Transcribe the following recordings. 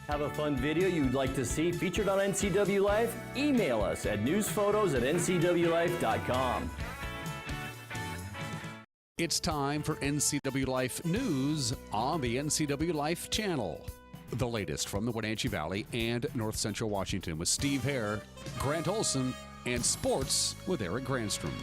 Have a fun video you'd like to see featured on NCW Life? Email us at newsphotos@ncwlife.com. It's time for NCW Life News on the NCW Life channel. The latest from the Wenatchee Valley and North Central Washington with Steve Hare, Grant Olson, and sports with Eric Granstrom.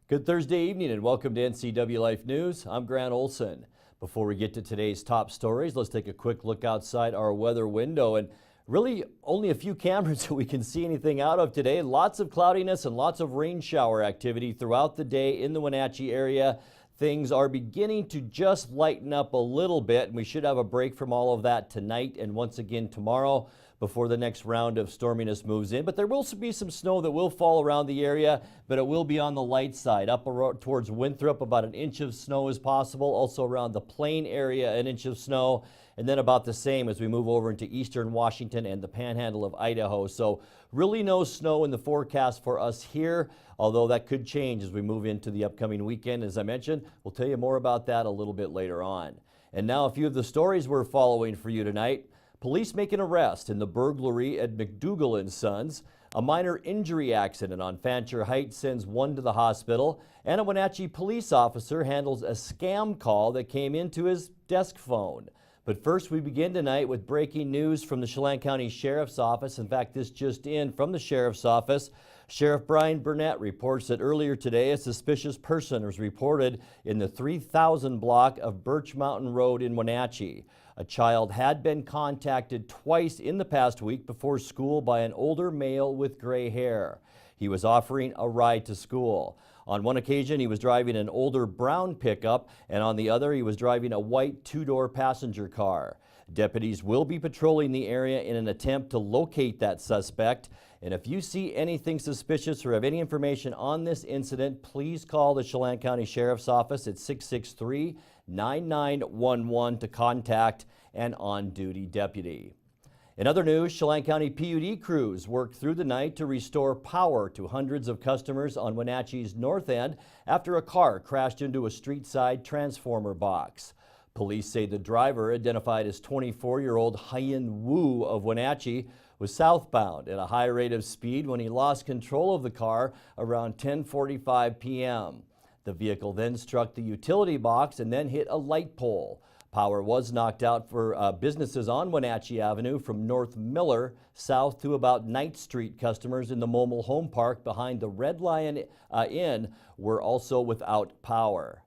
Good Thursday evening and welcome to NCW Life News. I'm Grant Olson. Before we get to today's top stories, let's take a quick look outside our weather window, and really only a few cameras that we can see anything out of today. Lots of cloudiness and lots of rain shower activity throughout the day in the Wenatchee area. Things are beginning to just lighten up a little bit, and we should have a break from all of that tonight and once again tomorrow before the next round of storminess moves in. But there will be some snow that will fall around the area, but it will be on the light side. Up towards Winthrop, about an inch of snow is possible. Also around the Plain area, an inch of snow. And then about the same as we move over into eastern Washington and the panhandle of Idaho. So really no snow in the forecast for us here, although that could change as we move into the upcoming weekend. As I mentioned, we'll tell you more about that a little bit later on. And now a few of the stories we're following for you tonight. Police make an arrest in the burglary at McDougal & Sons. A minor injury accident on Fancher Heights sends one to the hospital. And a Wenatchee police officer handles a scam call that came into his desk phone. But first, we begin tonight with breaking news from the Chelan County Sheriff's Office. In fact, this just in from the Sheriff's Office. Sheriff Brian Burnett reports that earlier today, a suspicious person was reported in the 3000 block of Birch Mountain Road in Wenatchee. A child had been contacted twice in the past week before school by an older male with gray hair. He was offering a ride to school. On one occasion, he was driving an older brown pickup, and on the other, he was driving a white two-door passenger car. Deputies will be patrolling the area in an attempt to locate that suspect. And if you see anything suspicious or have any information on this incident, please call the Chelan County Sheriff's Office at 663-9911 to contact an on-duty deputy. In other news, Chelan County PUD crews worked through the night to restore power to hundreds of customers on Wenatchee's north end after a car crashed into a street-side transformer box. Police say the driver, identified as 24-year-old Hyen Wu of Wenatchee, was southbound at a high rate of speed when he lost control of the car around 10:45 p.m. The vehicle then struck the utility box and then hit a light pole. Power was knocked out for businesses on Wenatchee Avenue from North Miller south to about Knight Street. Customers in the Momel Home Park behind the Red Lion Inn were also without power.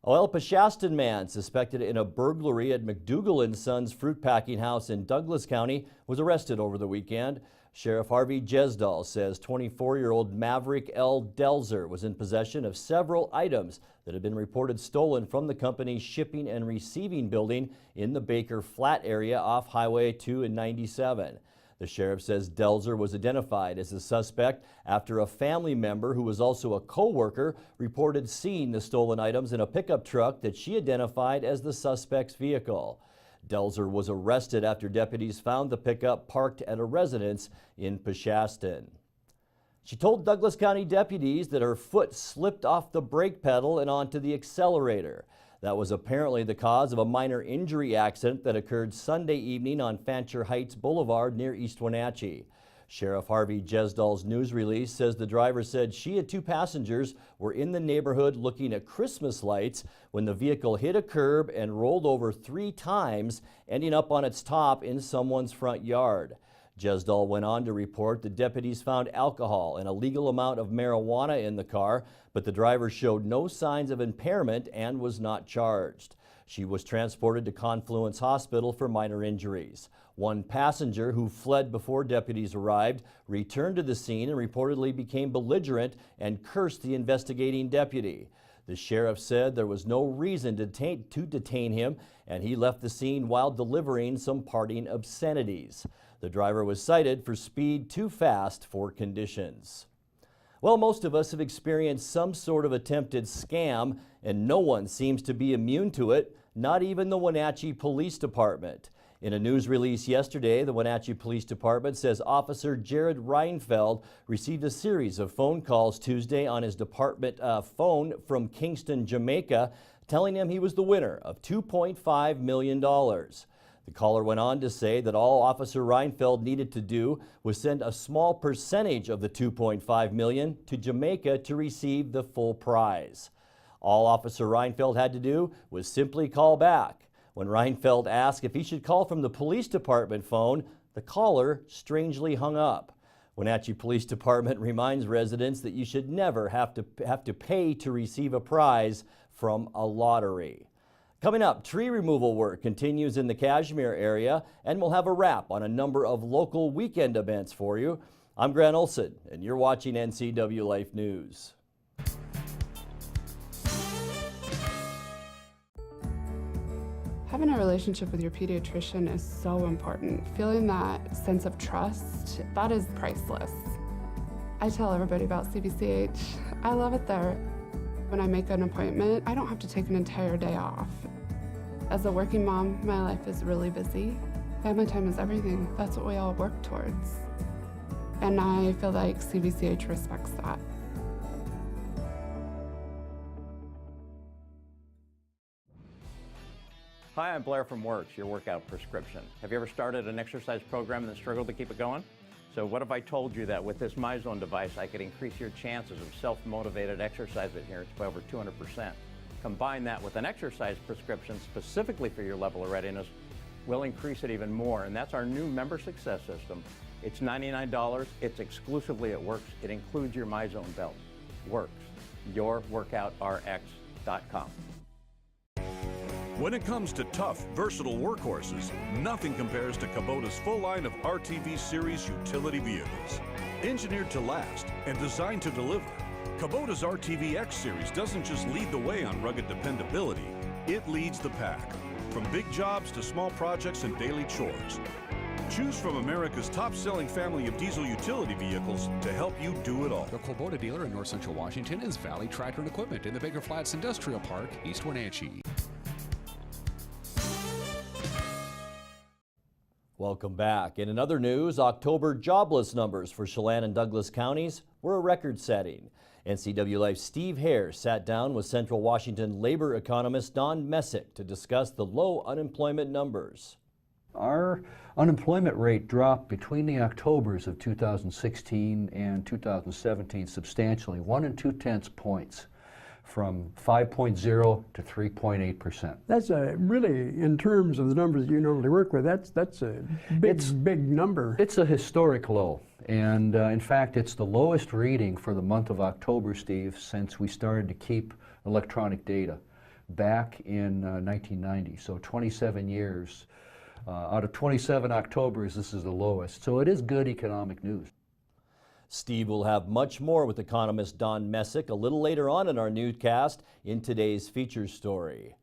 El Pashaston man suspected in a burglary at McDougal & Sons fruit packing house in Douglas County was arrested over the weekend. Sheriff Harvey Jesdal says 24-year-old Maverick L. Delzer was in possession of several items that had been reported stolen from the company's shipping and receiving building in the Baker Flat area off Highway 2 and 97. The sheriff says Delzer was identified as the suspect after a family member who was also a co-worker reported seeing the stolen items in a pickup truck that she identified as the suspect's vehicle. Delzer was arrested after deputies found the pickup parked at a residence in Pashaston. She told Douglas County deputies that her foot slipped off the brake pedal and onto the accelerator. That was apparently the cause of a minor injury accident that occurred Sunday evening on Fancher Heights Boulevard near East Wenatchee. Sheriff Harvey Jesdal's news release says the driver said she and two passengers were in the neighborhood looking at Christmas lights when the vehicle hit a curb and rolled over 3 times, ending up on its top in someone's front yard. Jesdal went on to report the deputies found alcohol and a legal amount of marijuana in the car, but the driver showed no signs of impairment and was not charged. She was transported to Confluence Hospital for minor injuries. One passenger who fled before deputies arrived returned to the scene and reportedly became belligerent and cursed the investigating deputy. The sheriff said there was no reason to detain him, and he left the scene while delivering some parting obscenities. The driver was cited for speed too fast for conditions. Well, most of us have experienced some sort of attempted scam, and no one seems to be immune to it, not even the Wenatchee Police Department. In a news release yesterday, the Wenatchee Police Department says Officer Jared Reinfeld received a series of phone calls Tuesday on his department phone from Kingston, Jamaica, telling him he was the winner of $2.5 million. The caller went on to say that all Officer Reinfeld needed to do was send a small percentage of the $2.5 million to Jamaica to receive the full prize. All Officer Reinfeld had to do was simply call back. When Reinfeld asked if he should call from the police department phone, the caller strangely hung up. Wenatchee Police Department reminds residents that you should never have to pay to receive a prize from a lottery. Coming up, tree removal work continues in the Cashmere area, and we'll have a wrap on a number of local weekend events for you. I'm Grant Olson, and you're watching NCW Life News. Having a relationship with your pediatrician is so important. Feeling that sense of trust, that is priceless. I tell everybody about CBCH. I love it there. When I make an appointment, I don't have to take an entire day off. As a working mom, my life is really busy. Family time is everything. That's what we all work towards. And I feel like CBCH respects that. Hi, I'm Blair from Works, your workout prescription. Have you ever started an exercise program and struggled to keep it going? So what if I told you that with this MyZone device, I could increase your chances of self-motivated exercise adherence by over 200%. Combine that with an exercise prescription specifically for your level of readiness, we'll increase it even more. And that's our new member success system. It's $99, it's exclusively at Works. It includes your MyZone belt. Works, yourworkoutrx.com. When it comes to tough, versatile workhorses, nothing compares to Kubota's full line of RTV Series utility vehicles. Engineered to last and designed to deliver, Kubota's RTV X Series doesn't just lead the way on rugged dependability, it leads the pack. From big jobs to small projects and daily chores. Choose from America's top-selling family of diesel utility vehicles to help you do it all. The Kubota dealer in North Central Washington is Valley Tractor and Equipment in the Baker Flats Industrial Park, East Wenatchee. Welcome back. In another news, October jobless numbers for Chelan and Douglas counties were a record-setting. NCW Life's Steve Hare sat down with Central Washington labor economist Don Messick to discuss the low unemployment numbers. Our unemployment rate dropped between the Octobers of 2016 and 2017 substantially, 1 2/10 points, from 5.0 to 3.8%. That's a really, in terms of the numbers you normally work with, that's a big number. It's a historic low, and in fact, it's the lowest reading for the month of October, Steve, since we started to keep electronic data back in 1990. So 27 years. Out of 27 Octobers, this is the lowest. So it is good economic news. Steve will have much more with economist Don Messick a little later on in our newscast in today's feature story.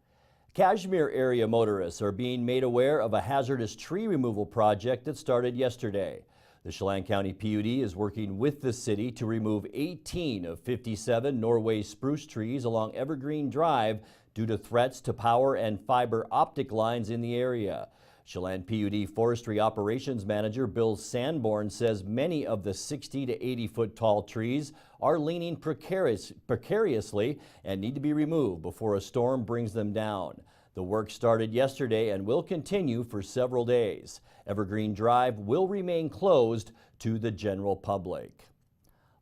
Cashmere area motorists are being made aware of a hazardous tree removal project that started yesterday. The Chelan County PUD is working with the city to remove 18 of 57 Norway spruce trees along Evergreen Drive due to threats to power and fiber optic lines in the area. Chelan PUD Forestry Operations Manager Bill Sanborn says many of the 60 to 80 foot tall trees are leaning precariously and need to be removed before a storm brings them down. The work started yesterday and will continue for several days. Evergreen Drive will remain closed to the general public.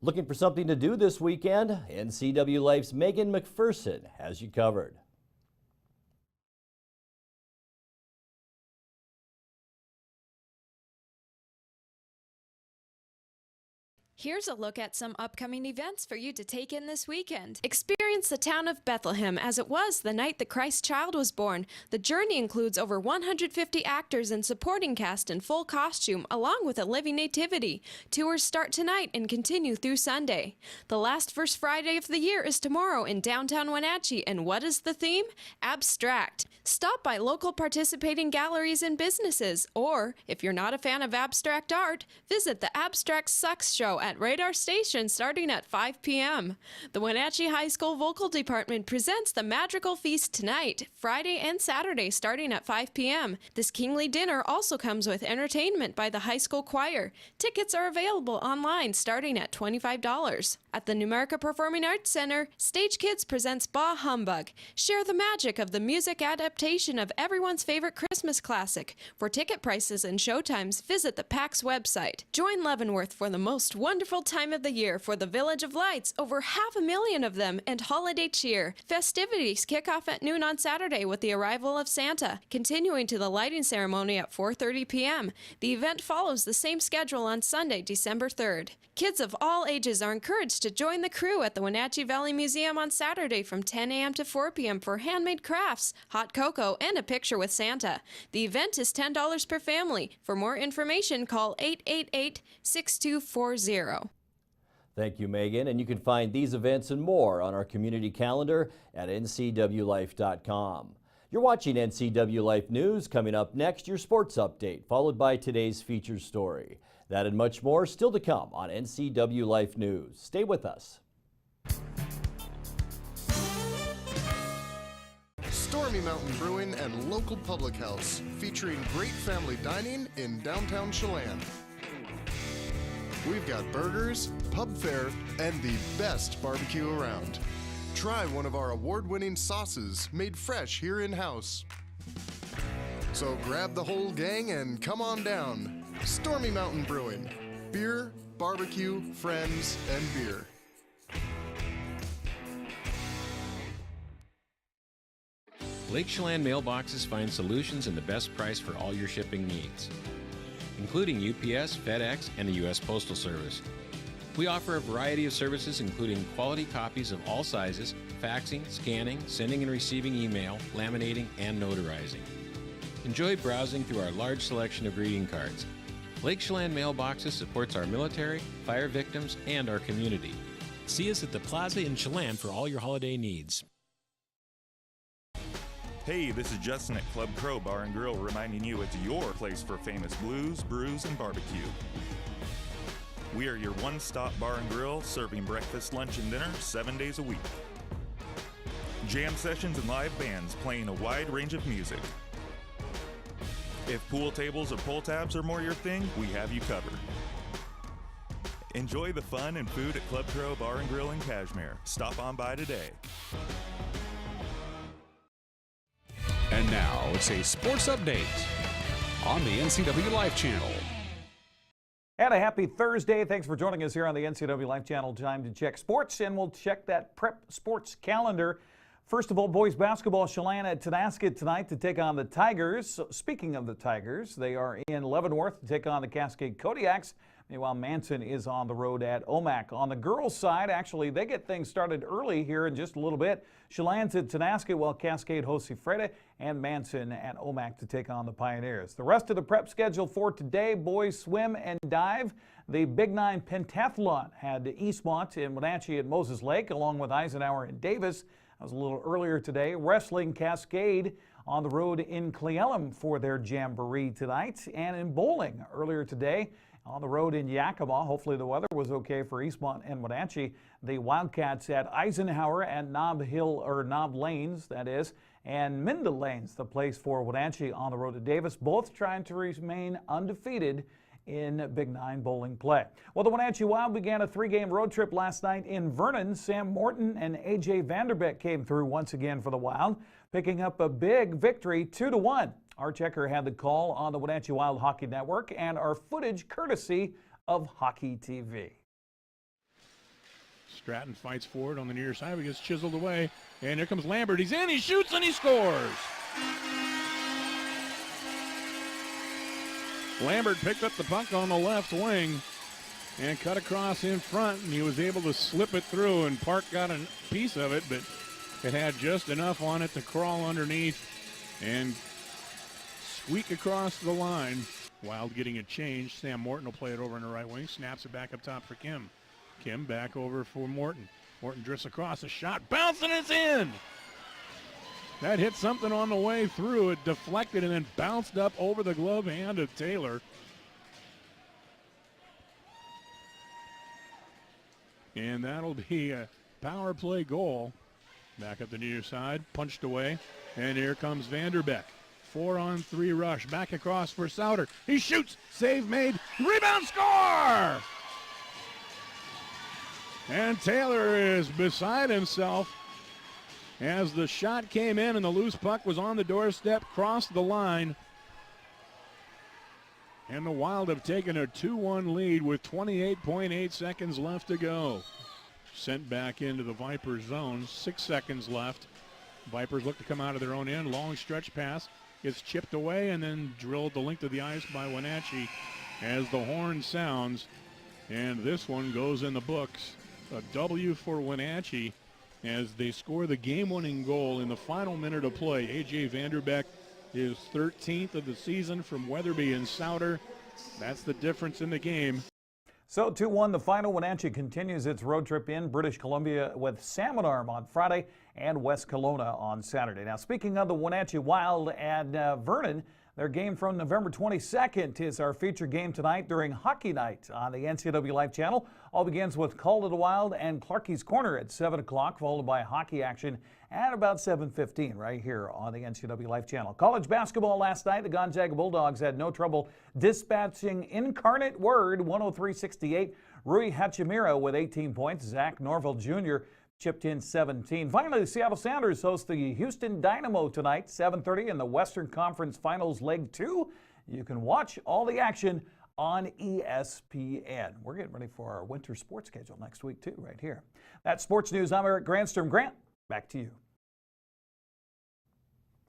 Looking for something to do this weekend? NCW Life's Megan McPherson has you covered. Here's a look at some upcoming events for you to take in this weekend. Experience the town of Bethlehem as it was the night the Christ child was born. The journey includes over 150 actors and supporting cast in full costume, along with a living nativity. Tours start tonight and continue through Sunday. The last First Friday of the year is tomorrow in downtown Wenatchee, and what is the theme? Abstract. Stop by local participating galleries and businesses, or, if you're not a fan of abstract art, visit the Abstract Sucks show at Radar Station starting at 5 p.m. The Wenatchee High School Local Department presents the Magical Feast tonight, Friday and Saturday starting at 5 p.m. This kingly dinner also comes with entertainment by the high school choir. Tickets are available online starting at $25. At the Numerica Performing Arts Center, Stage Kids presents Bah Humbug. Share the magic of the music adaptation of everyone's favorite Christmas classic. For ticket prices and showtimes, visit the PAX website. Join Leavenworth for the most wonderful time of the year for the Village of Lights, over 500,000 of them, and holiday cheer. Festivities kick off at noon on Saturday with the arrival of Santa, continuing to the lighting ceremony at 4:30 p.m. The event follows the same schedule on Sunday, December 3rd. Kids of all ages are encouraged to join the crew at the Wenatchee Valley Museum on Saturday from 10 a.m. to 4 p.m. for handmade crafts, hot cocoa, and a picture with Santa. The event is $10 per family. For more information, call 888-6240. Thank you, Megan. And you can find these events and more on our community calendar at ncwlife.com. You're watching NCW Life News. Coming up next, your sports update, followed by today's featured story. That and much more still to come on NCW Life News. Stay with us. Stormy Mountain Brewing and local public house, featuring great family dining in downtown Chelan. We've got burgers, pub fare, and the best barbecue around. Try one of our award-winning sauces made fresh here in-house. So grab the whole gang and come on down. Stormy Mountain Brewing. Beer, barbecue, friends, and beer. Lake Chelan mailboxes find solutions and the best price for all your shipping needs, including UPS, FedEx, and the U.S. Postal Service. We offer a variety of services including quality copies of all sizes, faxing, scanning, sending and receiving email, laminating, and notarizing. Enjoy browsing through our large selection of greeting cards. Lake Chelan Mailboxes supports our military, fire victims, and our community. See us at the Plaza in Chelan for all your holiday needs. Hey, this is Justin at Club Crow Bar and Grill reminding you it's your place for famous blues, brews, and barbecue. We are your one-stop bar and grill, serving breakfast, lunch, and dinner 7 days a week. Jam sessions and live bands playing a wide range of music. If pool tables or pull tabs are more your thing, we have you covered. Enjoy the fun and food at Club Crow Bar and Grill in Cashmere. Stop on by today. And now it's a sports update on the NCW Life Channel. And a happy Thursday. Thanks for joining us here on the NCW Life Channel. Time to check sports, and we'll check that prep sports calendar. First of all, boys basketball, Chelan at Tonasket tonight to take on the Tigers. So, speaking of the Tigers, they are in Leavenworth to take on the Cascade Kodiaks. Meanwhile, Manson is on the road at Omak. On the girls' side, actually, they get things started early here in just a little bit. Chelan's at Tonasket, while Cascade hosts Ephrata, and Manson at Omak to take on the Pioneers. The rest of the prep schedule for today, boys swim and dive. The Big Nine Pentathlon had Eastmont and Wenatchee at Moses Lake, along with Eisenhower and Davis. That was a little earlier today. Wrestling, Cascade on the road in Cle Elum for their jamboree tonight. And in bowling earlier today, on the road in Yakima. Hopefully the weather was okay for Eastmont and Wenatchee. The Wildcats at Eisenhower and Knob Lanes, that is, and Mindle Lanes, the place for Wenatchee on the road to Davis, both trying to remain undefeated in Big Nine bowling play. Well, the Wenatchee Wild began a 3-game road trip last night in Vernon. Sam Morton and A.J. Vanderbeek came through once again for the Wild, picking up a big victory, 2-1. Our checker had the call on the Wenatchee Wild Hockey Network, and our footage courtesy of Hockey TV. Stratton fights forward on the near side, but gets chiseled away. And here comes Lambert. He's in, he shoots, and he scores. Lambert picked up the puck on the left wing and cut across in front, and he was able to slip it through, and Park got a piece of it, but it had just enough on it to crawl underneath and squeak across the line. Wild getting a change. Sam Morton will play it over in the right wing, snaps it back up top for Kim. Kim back over for Morton. Morton drifts across, a shot, bouncing, it's in! That hit something on the way through. It deflected and then bounced up over the glove hand of Taylor. And that'll be a power play goal Back up the near side, punched away, and here comes Vanderbeek. 4-on-3 rush, back across for Souter. He shoots, save made, rebound, score! And Taylor is beside himself as the shot came in and the loose puck was on the doorstep, crossed the line. And the Wild have taken a 2-1 lead with 28.8 seconds left to go. Sent back into the Vipers zone, 6 seconds left. Vipers look to come out of their own end. Long stretch pass gets chipped away and then drilled the length of the ice by Wenatchee as the horn sounds. And this one goes in the books. A W for Wenatchee as they score the game-winning goal in the final minute of play. A.J. Vanderbeek is 13th of the season from Weatherby and Souter. That's the difference in the game. So 2-1 the final. Wenatchee continues its road trip in British Columbia with Salmon Arm on Friday and West Kelowna on Saturday. Now, speaking of the Wenatchee Wild and Vernon, their game from November 22nd is our featured game tonight during Hockey Night on the NCW Life Channel. All begins with Call of the Wild and Clarkie's Corner at 7 o'clock, followed by hockey action at about 7:15 right here on the NCW Life Channel. College basketball last night, the Gonzaga Bulldogs had no trouble dispatching Incarnate Word 103-68. Rui Hachimura with 18 points. Zach Norville Jr. chipped in 17. Finally, the Seattle Sounders host the Houston Dynamo tonight, 7:30 in the Western Conference Finals Leg 2. You can watch all the action on ESPN. We're getting ready for our winter sports schedule next week, too, right here. That's Sports News. I'm Eric Grandstrom. Grant, back to you.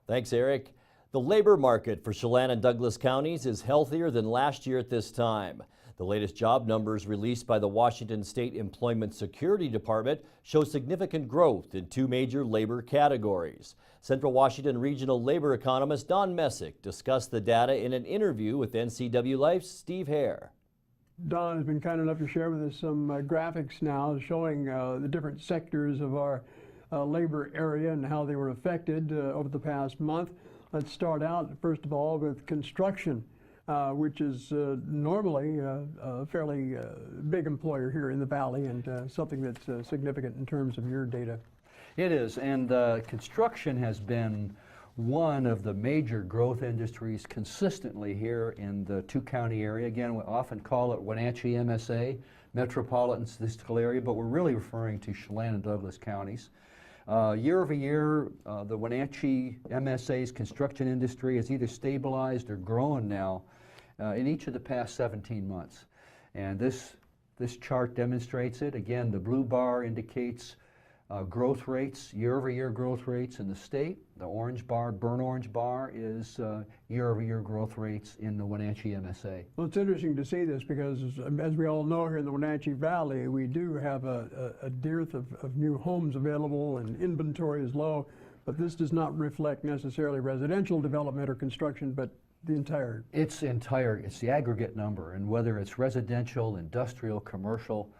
Thanks, Eric. The labor market for Chelan and Douglas counties is healthier than last year at this time. The latest job numbers released by the Washington State Employment Security Department show significant growth in two major labor categories. Central Washington Regional Labor Economist Don Messick discussed the data in an interview with NCW Life's Steve Hare. Don has been kind enough to share with us some graphics now showing the different sectors of our labor area and how they were affected over the past month. Let's start out, first of all, with construction. Which is normally a fairly big employer here in the Valley and something that's significant in terms of your data. It is, and construction has been one of the major growth industries consistently here in the two-county area. Again, we often call it Wenatchee MSA, Metropolitan Statistical Area, but we're really referring to Chelan and Douglas counties. Year over year, the Wenatchee MSA's construction industry has either stabilized or grown now in each of the past 17 months. And this chart demonstrates it. Again, the blue bar indicates growth rates, year-over-year growth rates in the state. The orange bar, burnt orange bar, is year-over-year growth rates in the Wenatchee MSA. Well, it's interesting to see this because, as we all know, here in the Wenatchee Valley, we do have a dearth of new homes available and inventory is low, but this does not reflect necessarily residential development or construction, but the entire. It's the aggregate number, and whether it's residential, industrial, commercial,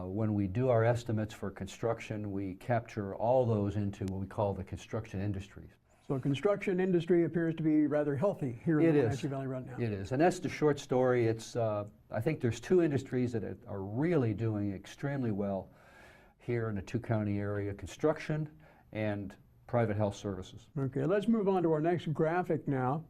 when we do our estimates for construction, we capture all those into what we call the construction industries. So construction industry appears to be rather healthy here in the Wenatchee Valley right now. It is, and that's the short story. It's, I think there's two industries that are really doing extremely well here in the two-county area, construction and private health services. Okay, let's move on to our next graphic now.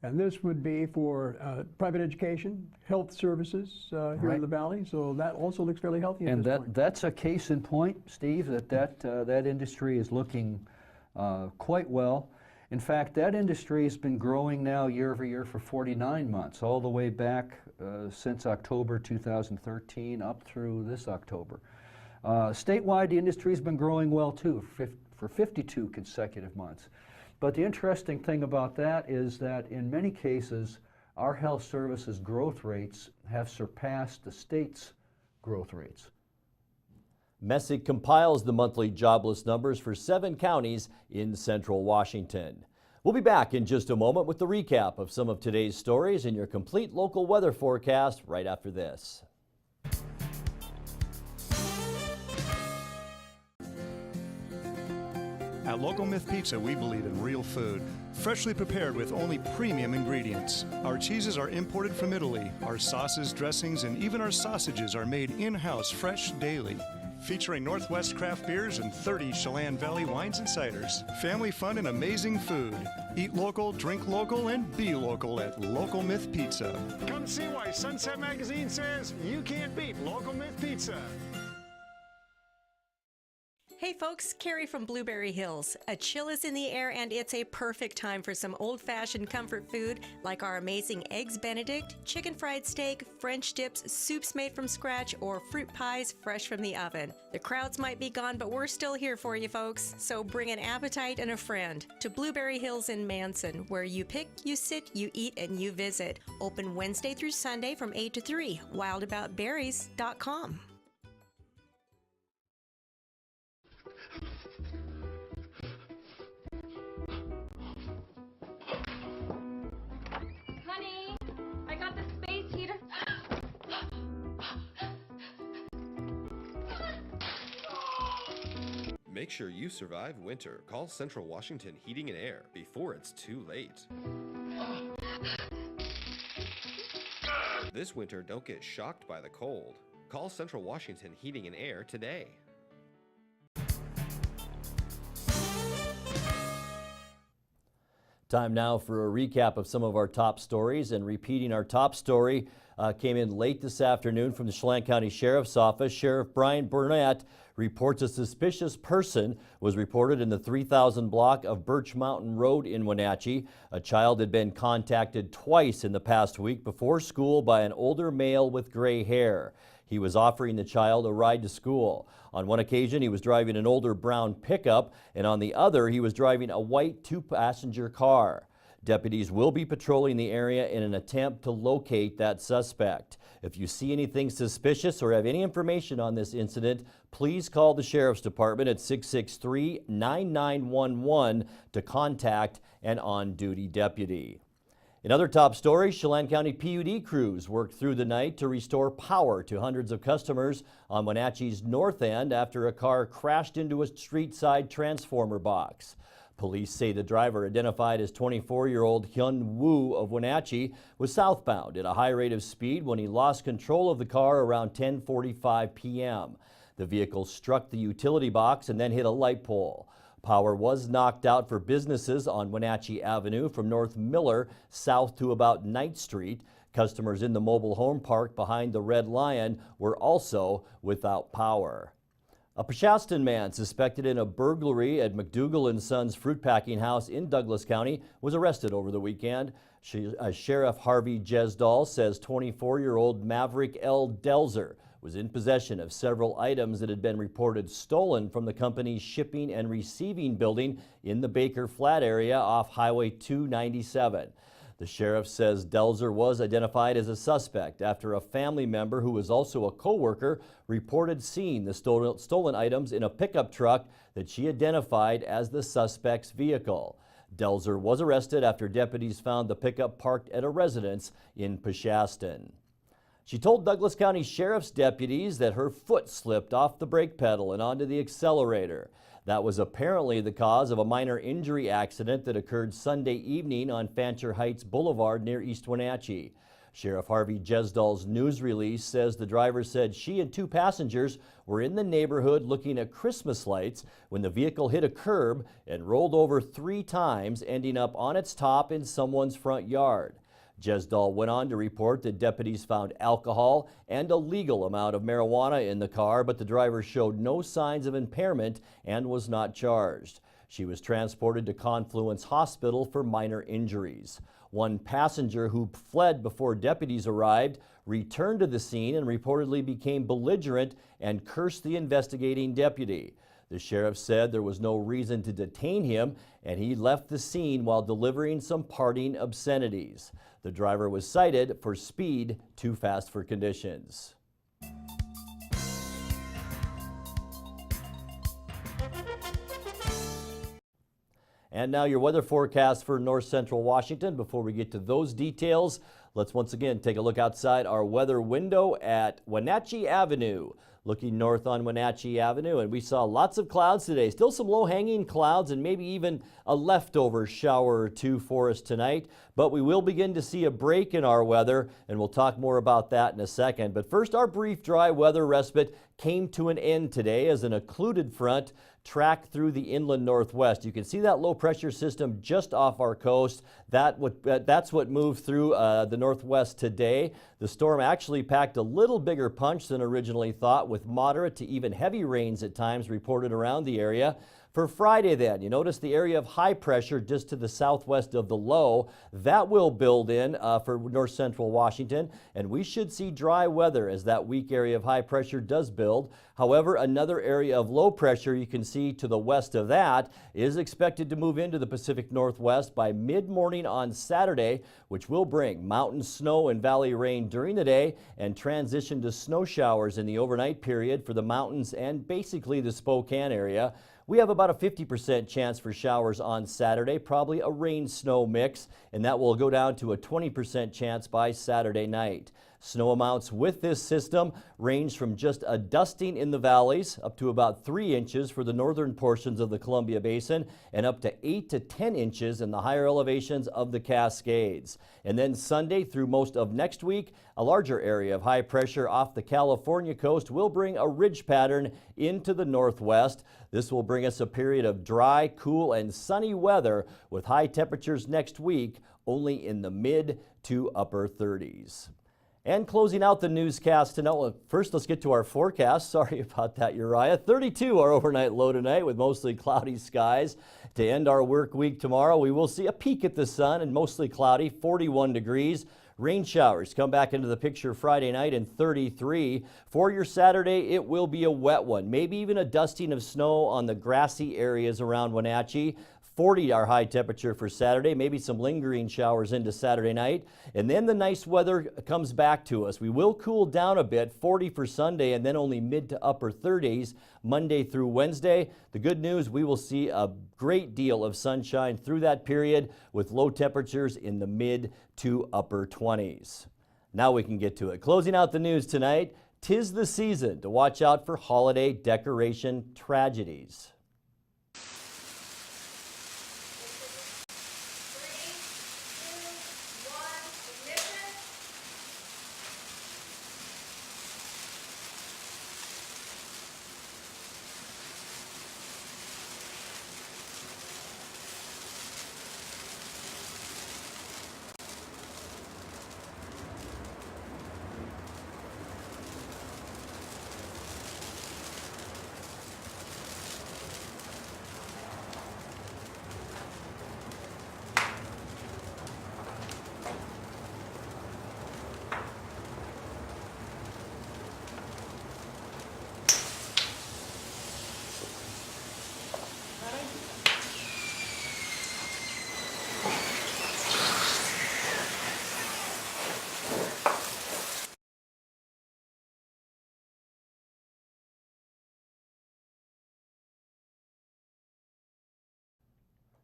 And this would be for private education, health services here in the Valley. So that also looks fairly healthy at this point. That's a case in point, Steve, that industry is looking quite well. In fact, that industry has been growing now year over year for 49 months, all the way back since October 2013 up through this October. Statewide, the industry has been growing well too for 52 consecutive months. But the interesting thing about that is that in many cases, our health services growth rates have surpassed the state's growth rates. Messick compiles the monthly jobless numbers for 7 counties in central Washington. We'll be back in just a moment with the recap of some of today's stories and your complete local weather forecast right after this. At Local Myth Pizza, we believe in real food, freshly prepared with only premium ingredients. Our cheeses are imported from Italy. Our sauces, dressings, and even our sausages are made in-house fresh daily. featuring Northwest craft beers and 30 Chelan Valley wines and ciders. Family fun and amazing food. Eat local, drink local, and be local at Local Myth Pizza. Come see why Sunset Magazine says you can't beat Local Myth Pizza. Hey folks, Carrie from Blueberry Hills. A chill is in the air and it's a perfect time for some old-fashioned comfort food like our amazing Eggs Benedict, chicken fried steak, French dips, soups made from scratch, or fruit pies fresh from the oven. The crowds might be gone, but we're still here for you folks. So bring an appetite and a friend to Blueberry Hills in Manson, where you pick, you sit, you eat, and you visit. Open Wednesday through Sunday from 8 to 3. wildaboutberries.com. Honey, I got the space heater. Make sure you survive winter. Call Central Washington Heating and Air before it's too late. This winter, don't get shocked by the cold. Call Central Washington Heating and Air today. Time now for a recap of some of our top stories, and repeating our top story came in late this afternoon from the Chelan County Sheriff's Office. Sheriff Brian Burnett reports a suspicious person was reported in the 3000 block of Birch Mountain Road in Wenatchee. A child had been contacted twice in the past week before school by an older male with gray hair. He was offering the child a ride to school. On one occasion, he was driving an older brown pickup, and on the other, he was driving a white two-passenger car. Deputies will be patrolling the area in an attempt to locate that suspect. If you see anything suspicious or have any information on this incident, please call the Sheriff's Department at 663-9911 to contact an on-duty deputy. In other top stories, Chelan County PUD crews worked through the night to restore power to hundreds of customers on Wenatchee's north end after a car crashed into a street-side transformer box. Police say the driver, identified as 24-year-old Hyun Woo of Wenatchee, was southbound at a high rate of speed when he lost control of the car around 10:45 p.m. The vehicle struck the utility box and then hit a light pole. Power was knocked out for businesses on Wenatchee Avenue from North Miller south to about Knight Street. Customers in the mobile home park behind the Red Lion were also without power. A Peshastin man suspected in a burglary at McDougal & Sons fruit packing house in Douglas County was arrested over the weekend. Sheriff Harvey Jesdal says 24-year-old Maverick L. Delzer was in possession of several items that had been reported stolen from the company's shipping and receiving building in the Baker Flat area off Highway 297. The sheriff says Delzer was identified as a suspect after a family member who was also a co-worker reported seeing the stolen items in a pickup truck that she identified as the suspect's vehicle. Delzer was arrested after deputies found the pickup parked at a residence in Peshastin. She told Douglas County Sheriff's deputies that her foot slipped off the brake pedal and onto the accelerator. That was apparently the cause of a minor injury accident that occurred Sunday evening on Fancher Heights Boulevard near East Wenatchee. Sheriff Harvey Jesdal's news release says the driver said she and two passengers were in the neighborhood looking at Christmas lights when the vehicle hit a curb and rolled over 3 times, ending up on its top in someone's front yard. Jesdal went on to report that deputies found alcohol and a legal amount of marijuana in the car, but the driver showed no signs of impairment and was not charged. She was transported to Confluence Hospital for minor injuries. One passenger who fled before deputies arrived returned to the scene and reportedly became belligerent and cursed the investigating deputy. The sheriff said there was no reason to detain him, and he left the scene while delivering some parting obscenities. The driver was cited for speed too fast for conditions. And now your weather forecast for north central Washington. Before we get to those details, let's once again take a look outside our weather window at Wenatchee Avenue. Looking north on Wenatchee Avenue, and we saw lots of clouds today. Still some low-hanging clouds and maybe even a leftover shower or two for us tonight. But we will begin to see a break in our weather, and we'll talk more about that in a second. But first, our brief dry weather respite came to an end today as an occluded front tracked through the inland northwest. You can see that low pressure system just off our coast. That's what moved through the northwest today. The storm actually packed a little bigger punch than originally thought, with moderate to even heavy rains at times reported around the area. For Friday then, you notice the area of high pressure just to the southwest of the low. That will build in for north central Washington, and we should see dry weather as that weak area of high pressure does build. However, another area of low pressure you can see to the west of that is expected to move into the Pacific Northwest by mid-morning on Saturday, which will bring mountain snow and valley rain during the day and transition to snow showers in the overnight period for the mountains and basically the Spokane area. We have about a 50% chance for showers on Saturday, probably a rain-snow mix, and that will go down to a 20% chance by Saturday night. Snow amounts with this system range from just a dusting in the valleys up to about 3 inches for the northern portions of the Columbia Basin and up to 8 to 10 inches in the higher elevations of the Cascades. And then Sunday through most of next week, a larger area of high pressure off the California coast will bring a ridge pattern into the northwest. This will bring us a period of dry, cool, and sunny weather with high temperatures next week only in the mid to upper 30s. And closing out the newscast tonight, well, first let's get to our forecast. Sorry about that, Uriah. 32 our overnight low tonight with mostly cloudy skies. To end our work week tomorrow, we will see a peek at the sun and mostly cloudy, 41 degrees. Rain showers come back into the picture Friday night and 33. For your Saturday, it will be a wet one, maybe even a dusting of snow on the grassy areas around Wenatchee. 40 our high temperature for Saturday, maybe some lingering showers into Saturday night. And then the nice weather comes back to us. We will cool down a bit, 40 for Sunday, and then only mid to upper 30s Monday through Wednesday. The good news, we will see a great deal of sunshine through that period with low temperatures in the mid to upper 20s. Now we can get to it. Closing out the news tonight, 'tis the season to watch out for holiday decoration tragedies.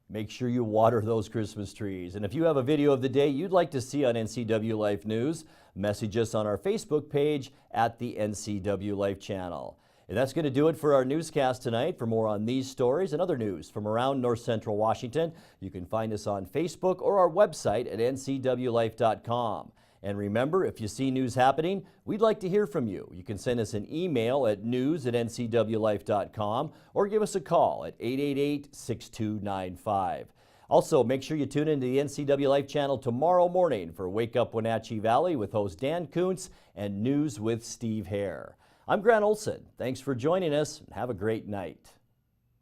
Make sure you water those Christmas trees. And if you have a video of the day you'd like to see on NCW Life News, message us on our Facebook page at the NCW Life channel. And that's going to do it for our newscast tonight. For more on these stories and other news from around north central Washington, you can find us on Facebook or our website at ncwlife.com. And remember, if you see news happening, we'd like to hear from you. You can send us an email at news@ncwlife.com or give us a call at 888-6295. Also, make sure you tune into the NCW Life channel tomorrow morning for Wake Up Wenatchee Valley with host Dan Kuntz and News with Steve Hare. I'm Grant Olson. Thanks for joining us and have a great night.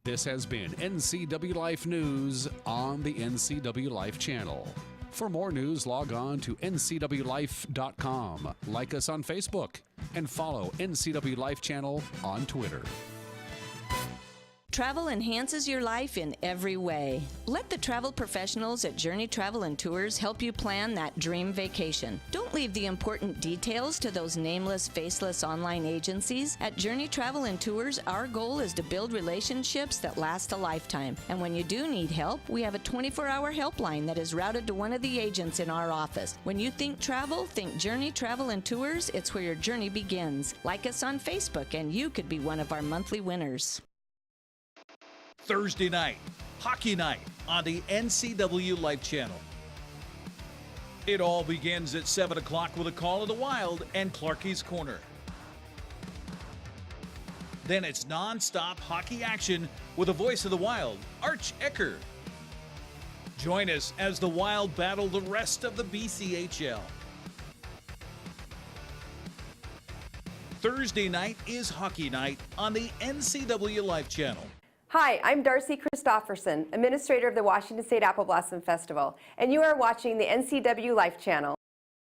This has been NCW Life News on the NCW Life channel. For more news, log on to ncwlife.com, like us on Facebook, and follow NCW Life channel on Twitter. Travel enhances your life in every way. Let the travel professionals at Journey Travel and Tours help you plan that dream vacation. Don't leave the important details to those nameless, faceless online agencies. At Journey Travel and Tours, our goal is to build relationships that last a lifetime. And when you do need help, we have a 24-hour helpline that is routed to one of the agents in our office. When you think travel, think Journey Travel and Tours. It's where your journey begins. Like us on Facebook, and you could be one of our monthly winners. Thursday night, hockey night on the NCW Life Channel. It all begins at 7 o'clock with a call of the Wild and Clarkie's Corner. Then it's non-stop hockey action with a voice of the Wild, Arch Ecker. Join us as the Wild battle the rest of the BCHL. Thursday night is hockey night on the NCW Life Channel. Hi, I'm Darcy Christofferson, Administrator of the Washington State Apple Blossom Festival, and you are watching the NCW Life Channel.